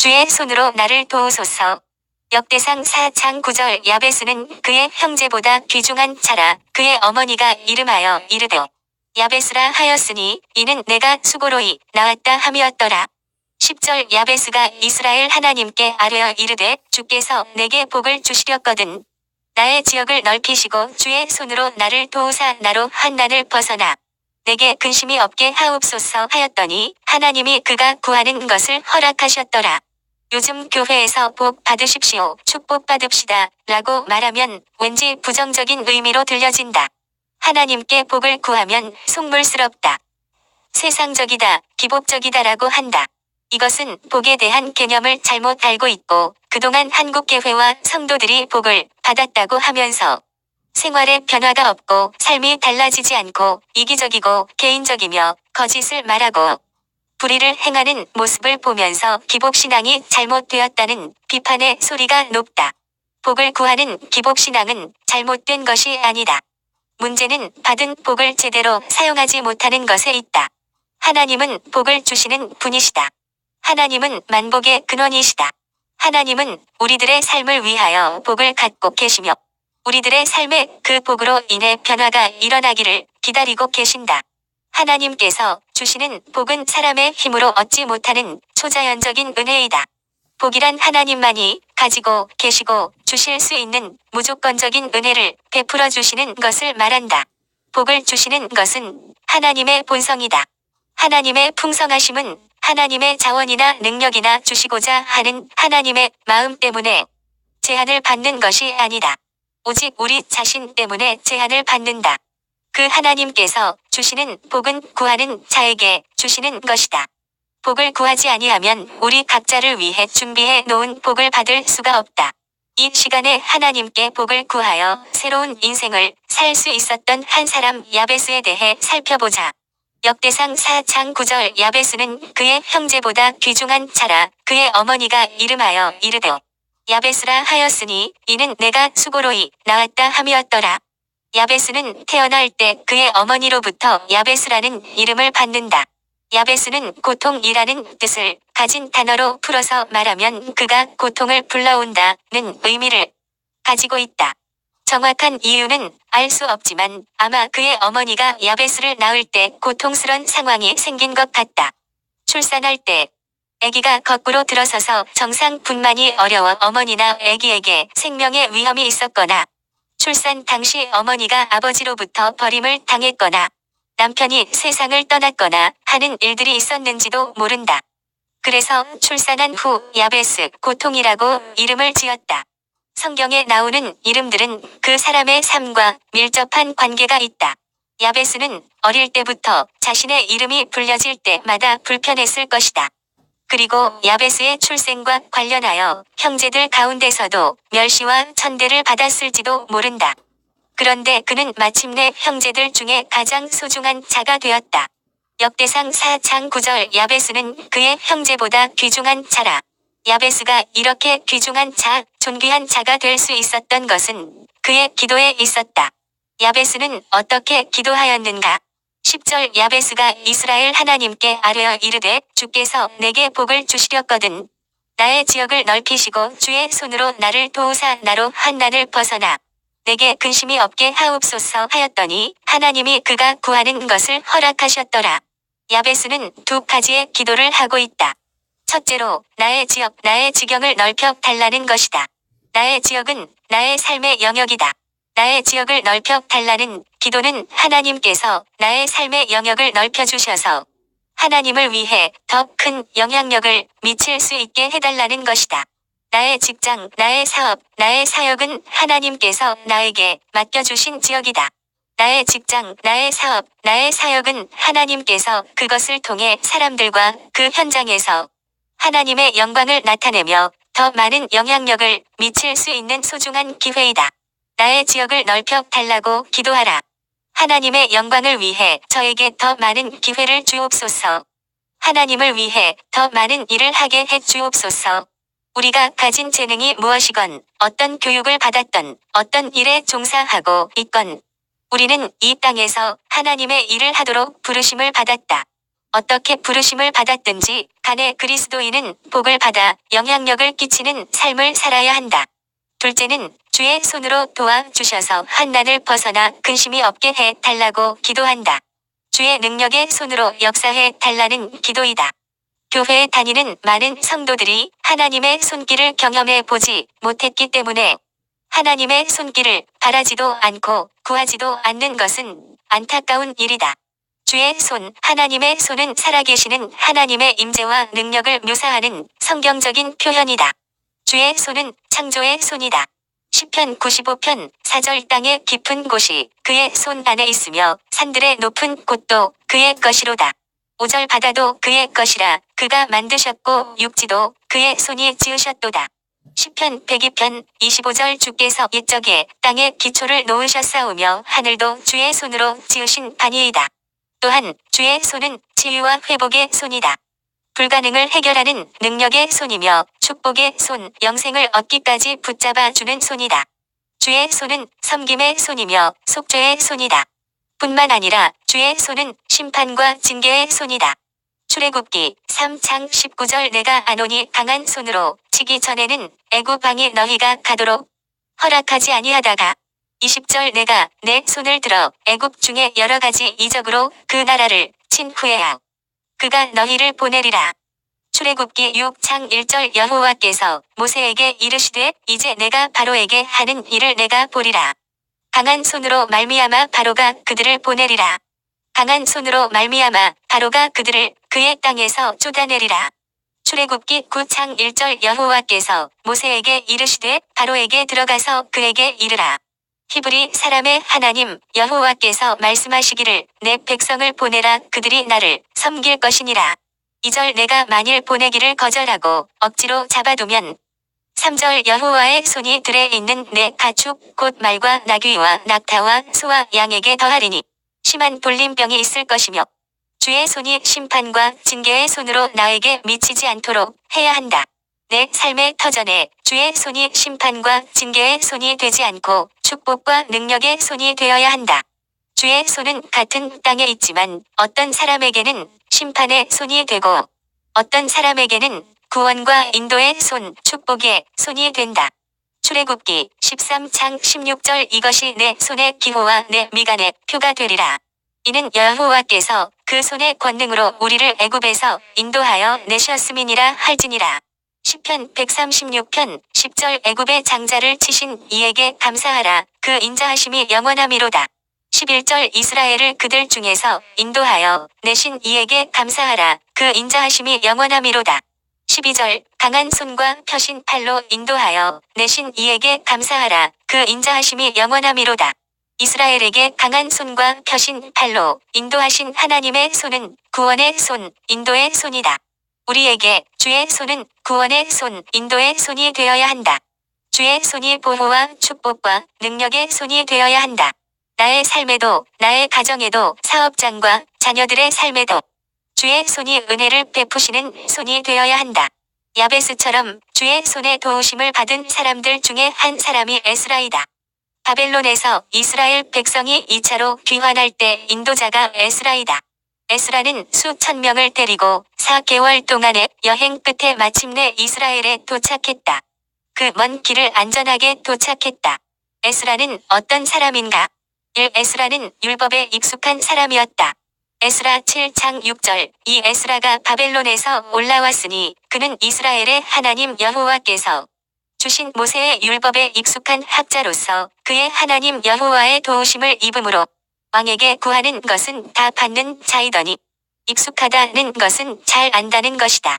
주의 손으로 나를 도우소서. 역대상 4장 9절. 야베스는 그의 형제보다 귀중한 자라 그의 어머니가 이름하여 이르되 야베스라 하였으니 이는 내가 수고로이 낳았다 함이었더라. 10절. 야베스가 이스라엘 하나님께 아뢰어 이르되 주께서 내게 복을 주시렸거든 나의 지역을 넓히시고 주의 손으로 나를 도우사 나로 환난을 벗어나 내게 근심이 없게 하옵소서 하였더니 하나님이 그가 구하는 것을 허락하셨더라. 요즘 교회에서 복 받으십시오, 축복 받읍시다 라고 말하면 왠지 부정적인 의미로 들려진다. 하나님께 복을 구하면 속물스럽다. 세상적이다, 기복적이다라고 한다. 이것은 복에 대한 개념을 잘못 알고 있고 그동안 한국교회와 성도들이 복을 받았다고 하면서 생활에 변화가 없고 삶이 달라지지 않고 이기적이고 개인적이며 거짓을 말하고 불의를 행하는 모습을 보면서 기복신앙이 잘못되었다는 비판의 소리가 높다. 복을 구하는 기복신앙은 잘못된 것이 아니다. 문제는 받은 복을 제대로 사용하지 못하는 것에 있다. 하나님은 복을 주시는 분이시다. 하나님은 만복의 근원이시다. 하나님은 우리들의 삶을 위하여 복을 갖고 계시며 우리들의 삶에 그 복으로 인해 변화가 일어나기를 기다리고 계신다. 하나님께서 주시는 복은 사람의 힘으로 얻지 못하는 초자연적인 은혜이다. 복이란 하나님만이 가지고 계시고 주실 수 있는 무조건적인 은혜를 베풀어 주시는 것을 말한다. 복을 주시는 것은 하나님의 본성이다. 하나님의 풍성하심은 하나님의 자원이나 능력이나 주시고자 하는 하나님의 마음 때문에 제한을 받는 것이 아니다. 오직 우리 자신 때문에 제한을 받는다. 그 하나님께서 주시는 복은 구하는 자에게 주시는 것이다. 복을 구하지 아니하면 우리 각자를 위해 준비해 놓은 복을 받을 수가 없다. 이 시간에 하나님께 복을 구하여 새로운 인생을 살 수 있었던 한 사람 야베스에 대해 살펴보자. 역대상 4장 9절. 야베스는 그의 형제보다 귀중한 자라 그의 어머니가 이름하여 이르되 야베스라 하였으니 이는 내가 수고로이 낳았다 함이었더라. 야베스는 태어날 때 그의 어머니로부터 야베스라는 이름을 받는다. 야베스는 고통이라는 뜻을 가진 단어로 풀어서 말하면 그가 고통을 불러온다는 의미를 가지고 있다. 정확한 이유는 알 수 없지만 아마 그의 어머니가 야베스를 낳을 때 고통스런 상황이 생긴 것 같다. 출산할 때 아기가 거꾸로 들어서서 정상분만이 어려워 어머니나 아기에게 생명의 위험이 있었거나 출산 당시 어머니가 아버지로부터 버림을 당했거나 남편이 세상을 떠났거나 하는 일들이 있었는지도 모른다. 그래서 출산한 후 야베스 고통이라고 이름을 지었다. 성경에 나오는 이름들은 그 사람의 삶과 밀접한 관계가 있다. 야베스는 어릴 때부터 자신의 이름이 불려질 때마다 불편했을 것이다. 그리고 야베스의 출생과 관련하여 형제들 가운데서도 멸시와 천대를 받았을지도 모른다. 그런데 그는 마침내 형제들 중에 가장 소중한 자가 되었다. 역대상 4장 9절. 야베스는 그의 형제보다 귀중한 자라. 야베스가 이렇게 귀중한 자, 존귀한 자가 될 수 있었던 것은 그의 기도에 있었다. 야베스는 어떻게 기도하였는가? 10절. 야베스가 이스라엘 하나님께 아뢰어 이르되 주께서 내게 복을 주시렸거든 나의 지역을 넓히시고 주의 손으로 나를 도우사 나로 환난을 벗어나 내게 근심이 없게 하옵소서 하였더니 하나님이 그가 구하는 것을 허락하셨더라. 야베스는 두 가지의 기도를 하고 있다. 첫째로 나의 지역, 나의 지경을 넓혀 달라는 것이다. 나의 지역은 나의 삶의 영역이다. 나의 지역을 넓혀 달라는 기도는 하나님께서 나의 삶의 영역을 넓혀주셔서 하나님을 위해 더 큰 영향력을 미칠 수 있게 해달라는 것이다. 나의 직장, 나의 사업, 나의 사역은 하나님께서 나에게 맡겨주신 지역이다. 나의 직장, 나의 사업, 나의 사역은 하나님께서 그것을 통해 사람들과 그 현장에서 하나님의 영광을 나타내며 더 많은 영향력을 미칠 수 있는 소중한 기회이다. 나의 지역을 넓혀 달라고 기도하라. 하나님의 영광을 위해 저에게 더 많은 기회를 주옵소서. 하나님을 위해 더 많은 일을 하게 해 주옵소서. 우리가 가진 재능이 무엇이건 어떤 교육을 받았던 어떤 일에 종사하고 있건 우리는 이 땅에서 하나님의 일을 하도록 부르심을 받았다. 어떻게 부르심을 받았든지 간에 그리스도인은 복을 받아 영향력을 끼치는 삶을 살아야 한다. 둘째는 주의 손으로 도와주셔서 환난을 벗어나 근심이 없게 해 달라고 기도한다. 주의 능력의 손으로 역사해 달라는 기도이다. 교회에 다니는 많은 성도들이 하나님의 손길을 경험해 보지 못했기 때문에 하나님의 손길을 바라지도 않고 구하지도 않는 것은 안타까운 일이다. 주의 손, 하나님의 손은 살아계시는 하나님의 임재와 능력을 묘사하는 성경적인 표현이다. 주의 손은 창조의 손이다. 시편 95편 4절 땅의 깊은 곳이 그의 손 안에 있으며 산들의 높은 곳도 그의 것이로다. 5절 바다도 그의 것이라 그가 만드셨고 육지도 그의 손이 지으셨도다. 시편 102편 25절 주께서 옛적에 땅에 기초를 놓으셨사오며 하늘도 주의 손으로 지으신 바니이다. 또한 주의 손은 치유와 회복의 손이다. 불가능을 해결하는 능력의 손이며 축복의 손, 영생을 얻기까지 붙잡아 주는 손이다. 주의 손은 섬김의 손이며 속죄의 손이다. 뿐만 아니라 주의 손은 심판과 징계의 손이다. 출애굽기 3장 19절 내가 아노니 강한 손으로 치기 전에는 애굽 왕이 너희가 가도록 허락하지 아니하다가 20절 내가 내 손을 들어 애굽 중에 여러 가지 이적으로 그 나라를 친 후에야 그가 너희를 보내리라. 출애굽기 6장 1절 여호와께서 모세에게 이르시되 이제 내가 바로에게 하는 일을 내가 보리라. 강한 손으로 말미암아 바로가 그들을 보내리라. 강한 손으로 말미암아 바로가 그들을 그의 땅에서 쫓아내리라. 출애굽기 9장 1절 여호와께서 모세에게 이르시되 바로에게 들어가서 그에게 이르라. 히브리 사람의 하나님 여호와께서 말씀하시기를 내 백성을 보내라 그들이 나를 섬길 것이니라. 2절 내가 만일 보내기를 거절하고 억지로 잡아두면 3절 여호와의 손이 들에 있는 내 가축 곧 말과 나귀와 낙타와 소와 양에게 더하리니 심한 돌림병이 있을 것이며 주의 손이 심판과 징계의 손으로 나에게 미치지 않도록 해야 한다. 내 삶의 터전에 주의 손이 심판과 징계의 손이 되지 않고 축복과 능력의 손이 되어야 한다. 주의 손은 같은 땅에 있지만 어떤 사람에게는 심판의 손이 되고 어떤 사람에게는 구원과 인도의 손, 축복의 손이 된다. 출애굽기 13장 16절 이것이 내 손의 기호와 내 미간의 표가 되리라. 이는 여호와께서 그 손의 권능으로 우리를 애굽에서 인도하여 내셨음이니라 할지니라. 시편 136편 10절 애굽의 장자를 치신 이에게 감사하라. 그 인자하심이 영원하미로다. 11절 이스라엘을 그들 중에서 인도하여 내신 이에게 감사하라. 그 인자하심이 영원하미로다. 12절 강한 손과 펴신 팔로 인도하여 내신 이에게 감사하라. 그 인자하심이 영원하미로다. 이스라엘에게 강한 손과 펴신 팔로 인도하신 하나님의 손은 구원의 손, 인도의 손이다. 우리에게 주의 손은 구원의 손, 인도의 손이 되어야 한다. 주의 손이 보호와 축복과 능력의 손이 되어야 한다. 나의 삶에도, 나의 가정에도, 사업장과 자녀들의 삶에도 주의 손이 은혜를 베푸시는 손이 되어야 한다. 야베스처럼 주의 손에 도우심을 받은 사람들 중에 한 사람이 에스라이다. 바벨론에서 이스라엘 백성이 2차로 귀환할 때 인도자가 에스라이다. 에스라는 수천 명을 데리고 4개월 동안의 여행 끝에 마침내 이스라엘에 도착했다. 그 먼 길을 안전하게 도착했다. 에스라는 어떤 사람인가? 1. 에스라는 율법에 익숙한 사람이었다. 에스라 7장 6절 이 에스라가 바벨론에서 올라왔으니 그는 이스라엘의 하나님 여호와께서 주신 모세의 율법에 익숙한 학자로서 그의 하나님 여호와의 도우심을 입음으로 왕에게 구하는 것은 다 받는 자이더니 익숙하다는 것은 잘 안다는 것이다.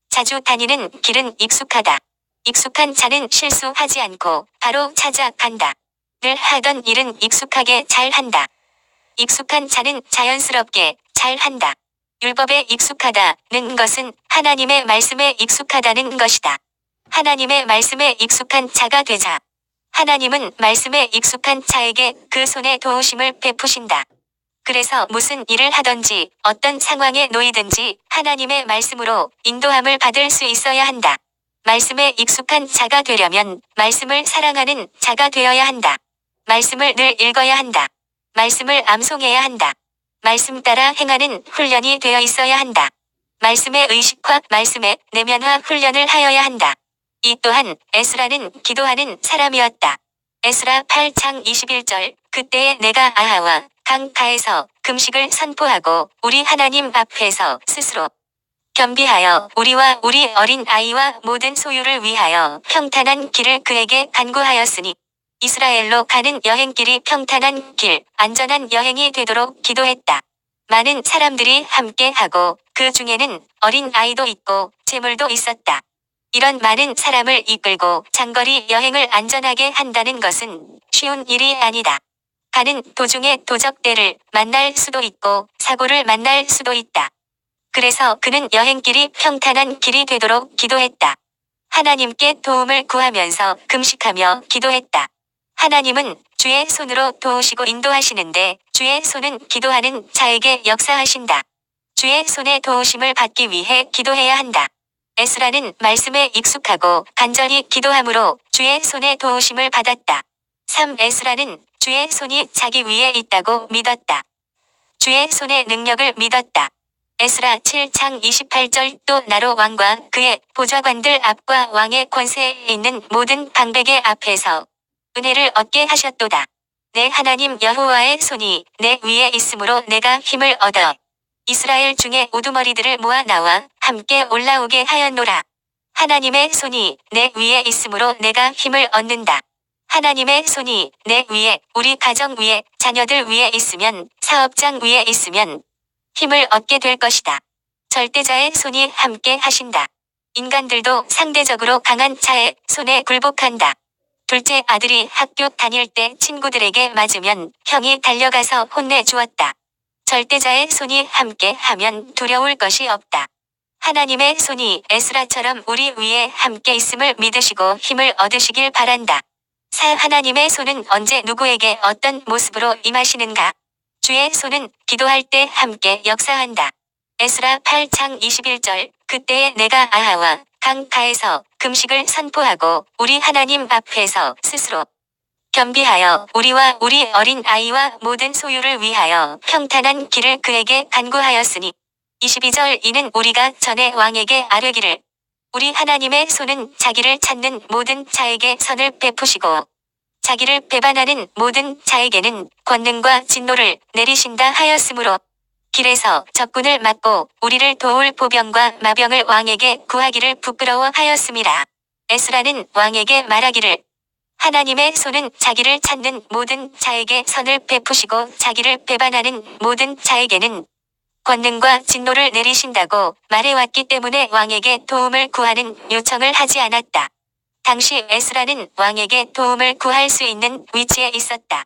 자주 다니는 길은 익숙하다. 익숙한 자는 실수하지 않고 바로 찾아간다. 늘 하던 일은 익숙하게 잘 한다. 익숙한 자는 자연스럽게 잘 한다. 율법에 익숙하다는 것은 하나님의 말씀에 익숙하다는 것이다. 하나님의 말씀에 익숙한 자가 되자 하나님은 말씀에 익숙한 자에게 그 손에 도우심을 베푸신다. 그래서 무슨 일을 하든지 어떤 상황에 놓이든지 하나님의 말씀으로 인도함을 받을 수 있어야 한다. 말씀에 익숙한 자가 되려면 말씀을 사랑하는 자가 되어야 한다. 말씀을 늘 읽어야 한다. 말씀을 암송해야 한다. 말씀 따라 행하는 훈련이 되어 있어야 한다. 말씀의 의식화, 말씀의 내면화 훈련을 하여야 한다. 이 또한 에스라는 기도하는 사람이었다. 에스라 8장 21절 그때에 내가 아하와 강가에서 금식을 선포하고 우리 하나님 앞에서 스스로 겸비하여 우리와 우리 어린 아이와 모든 소유를 위하여 평탄한 길을 그에게 간구하였으니 이스라엘로 가는 여행길이 평탄한 길, 안전한 여행이 되도록 기도했다. 많은 사람들이 함께 하고 그 중에는 어린 아이도 있고 재물도 있었다. 이런 많은 사람을 이끌고 장거리 여행을 안전하게 한다는 것은 쉬운 일이 아니다. 가는 도중에 도적대를 만날 수도 있고 사고를 만날 수도 있다. 그래서 그는 여행길이 평탄한 길이 되도록 기도했다. 하나님께 도움을 구하면서 금식하며 기도했다. 하나님은 주의 손으로 도우시고 인도하시는데 주의 손은 기도하는 자에게 역사하신다. 주의 손의 도우심을 받기 위해 기도해야 한다. 에스라는 말씀에 익숙하고 간절히 기도함으로 주의 손의 도우심을 받았다. 3. 에스라는 주의 손이 자기 위에 있다고 믿었다. 주의 손의 능력을 믿었다. 에스라 7장 28절 또 나로 왕과 그의 보좌관들 앞과 왕의 권세에 있는 모든 방백의 앞에서 은혜를 얻게 하셨도다. 내 하나님 여호와의 손이 내 위에 있으므로 내가 힘을 얻어 이스라엘 중에 우두머리들을 모아 나와 함께 올라오게 하였노라. 하나님의 손이 내 위에 있으므로 내가 힘을 얻는다. 하나님의 손이 내 위에, 우리 가정 위에, 자녀들 위에 있으면, 사업장 위에 있으면 힘을 얻게 될 것이다. 절대자의 손이 함께 하신다. 인간들도 상대적으로 강한 자의 손에 굴복한다. 둘째 아들이 학교 다닐 때 친구들에게 맞으면 형이 달려가서 혼내주었다. 절대자의 손이 함께 하면 두려울 것이 없다. 하나님의 손이 에스라처럼 우리 위에 함께 있음을 믿으시고 힘을 얻으시길 바란다. 4. 하나님의 손은 언제 누구에게 어떤 모습으로 임하시는가? 주의 손은 기도할 때 함께 역사한다. 에스라 8장 21절 그때에 내가 아하와 강가에서 금식을 선포하고 우리 하나님 앞에서 스스로 겸비하여 우리와 우리 어린 아이와 모든 소유를 위하여 평탄한 길을 그에게 간구하였으니 22절 이는 우리가 전에 왕에게 아뢰기를 우리 하나님의 손은 자기를 찾는 모든 자에게 선을 베푸시고 자기를 배반하는 모든 자에게는 권능과 진노를 내리신다 하였으므로 길에서 적군을 막고 우리를 도울 보병과 마병을 왕에게 구하기를 부끄러워하였습니다. 에스라는 왕에게 말하기를 하나님의 손은 자기를 찾는 모든 자에게 선을 베푸시고 자기를 배반하는 모든 자에게는 권능과 진노를 내리신다고 말해왔기 때문에 왕에게 도움을 구하는 요청을 하지 않았다. 당시 에스라는 왕에게 도움을 구할 수 있는 위치에 있었다.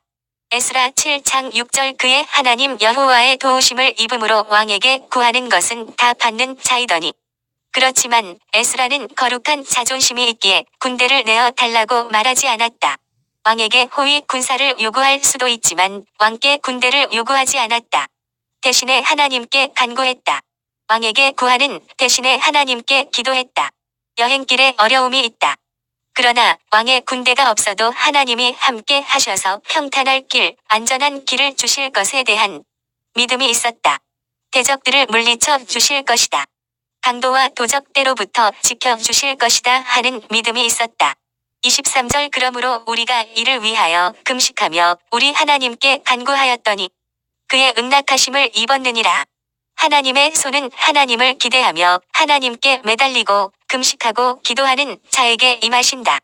에스라 7장 6절 그의 하나님 여호와의 도우심을 입음으로 왕에게 구하는 것은 다 받는 자이더니 그렇지만 에스라는 거룩한 자존심이 있기에 군대를 내어 달라고 말하지 않았다. 왕에게 호위 군사를 요구할 수도 있지만 왕께 군대를 요구하지 않았다. 대신에 하나님께 간구했다. 왕에게 구하는 대신에 하나님께 기도했다. 여행길에 어려움이 있다. 그러나 왕의 군대가 없어도 하나님이 함께 하셔서 평탄할 길, 안전한 길을 주실 것에 대한 믿음이 있었다. 대적들을 물리쳐 주실 것이다. 강도와 도적대로부터 지켜주실 것이다 하는 믿음이 있었다. 23절 그러므로 우리가 이를 위하여 금식하며 우리 하나님께 간구하였더니 그의 응낙하심을 입었느니라. 하나님의 손은 하나님을 기대하며 하나님께 매달리고 금식하고 기도하는 자에게 임하신다.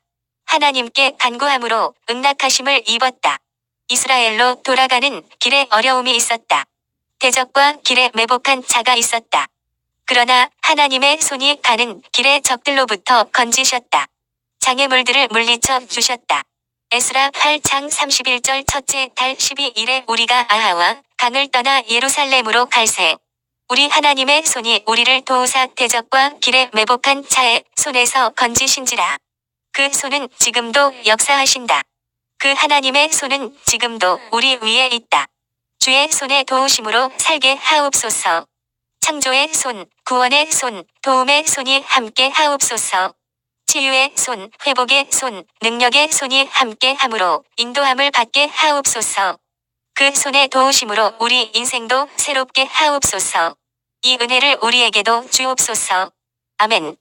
하나님께 간구함으로 응낙하심을 입었다. 이스라엘로 돌아가는 길에 어려움이 있었다. 대적과 길에 매복한 자가 있었다. 그러나 하나님의 손이 가는 길의 적들로부터 건지셨다. 장애물들을 물리쳐 주셨다. 에스라 8장 31절 첫째 달 12일에 우리가 아하와 강을 떠나 예루살렘으로 갈새 우리 하나님의 손이 우리를 도우사 대적과 길에 매복한 자의 손에서 건지신지라. 그 손은 지금도 역사하신다. 그 하나님의 손은 지금도 우리 위에 있다. 주의 손의 도우심으로 살게 하옵소서. 창조의 손, 구원의 손, 도움의 손이 함께 하옵소서. 치유의 손, 회복의 손, 능력의 손이 함께 함으로 인도함을 받게 하옵소서. 그 손의 도우심으로 우리 인생도 새롭게 하옵소서. 이 은혜를 우리에게도 주옵소서. 아멘.